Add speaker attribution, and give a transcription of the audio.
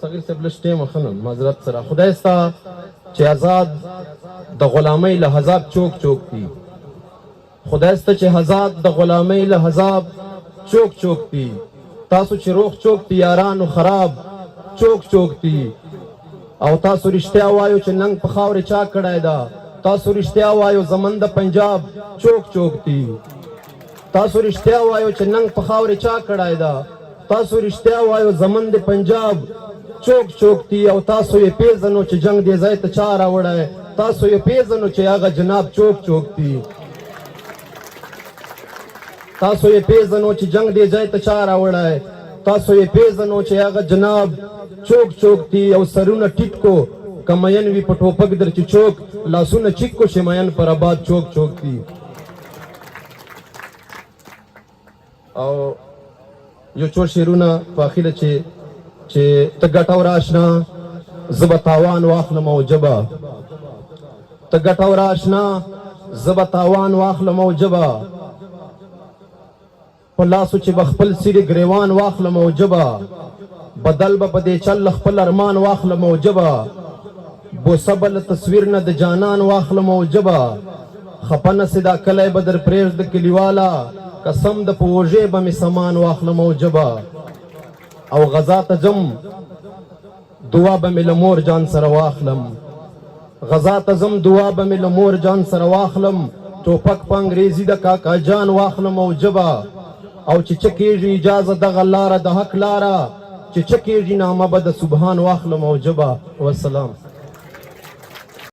Speaker 1: صغیر صاحب لږ ټیم اخلم معذرت سره خدای ستا چې آزاد د غلامۍ له عذاب چوک چوک دي خدای ستا چې آزاد د غلامۍ له عذاب چوک چوک دي تاسو چې روغ چوک دي یارانو خراب چوک چوک دي او تاسو رښتیا وایو چې ننګ په خاورې چا کړی ده تاسو رښتیا وایو زمن د پنجاب چوک چوک دي تاسو رښتیا وایو چې ننګ په خاورې چا کړی ده تاسو رښتیا وایو زمن د پنجاب چوک چوک دي او تاسو یې پیژنو چې جنگ دې ځای ته چا راوړی تاسو یې پیژنو چې هغه جناب چوک چوک دي تاسو یې پیژنو چې جنگ دې ځای ته چا راوړی تاسو یې پیژنو چې هغه جناب چوک چوک دي او سرونه ټیټ کو که مین وي په ټوپک در چې چوک لاسونه چیک کو چې مین پر آباد چوک چوک دي او یو څو شعرونه په اخره چې ته ګټور آشنا زه به تاوان واخلم او جبه ته ګټور آشنا زه به تاوان واخلم او جبه په لاسو چې به خپل سیرې ګریوان واخلم او جبه بدل به په دې چل خپل ارمان واخلم او جبه بوسه به له تصویر نه د جانان واخلم او جبه خفه نسې دا کلی به در پرېږده کلیواله قسم د په اوږې به مې سامان واخلم او جبه او غزا ته ځم دعا به مې له مور جان سره واخلم غزا ته ځم دعا به مې له مور جان سره واخلم ټوپک په انګریزي د کاکا جان واخلم او جبه او چې څه کېږي اجازه دغه لاره د حق لاره چې څه کېږي نامه به د سبحان واخلم او جبه والسلام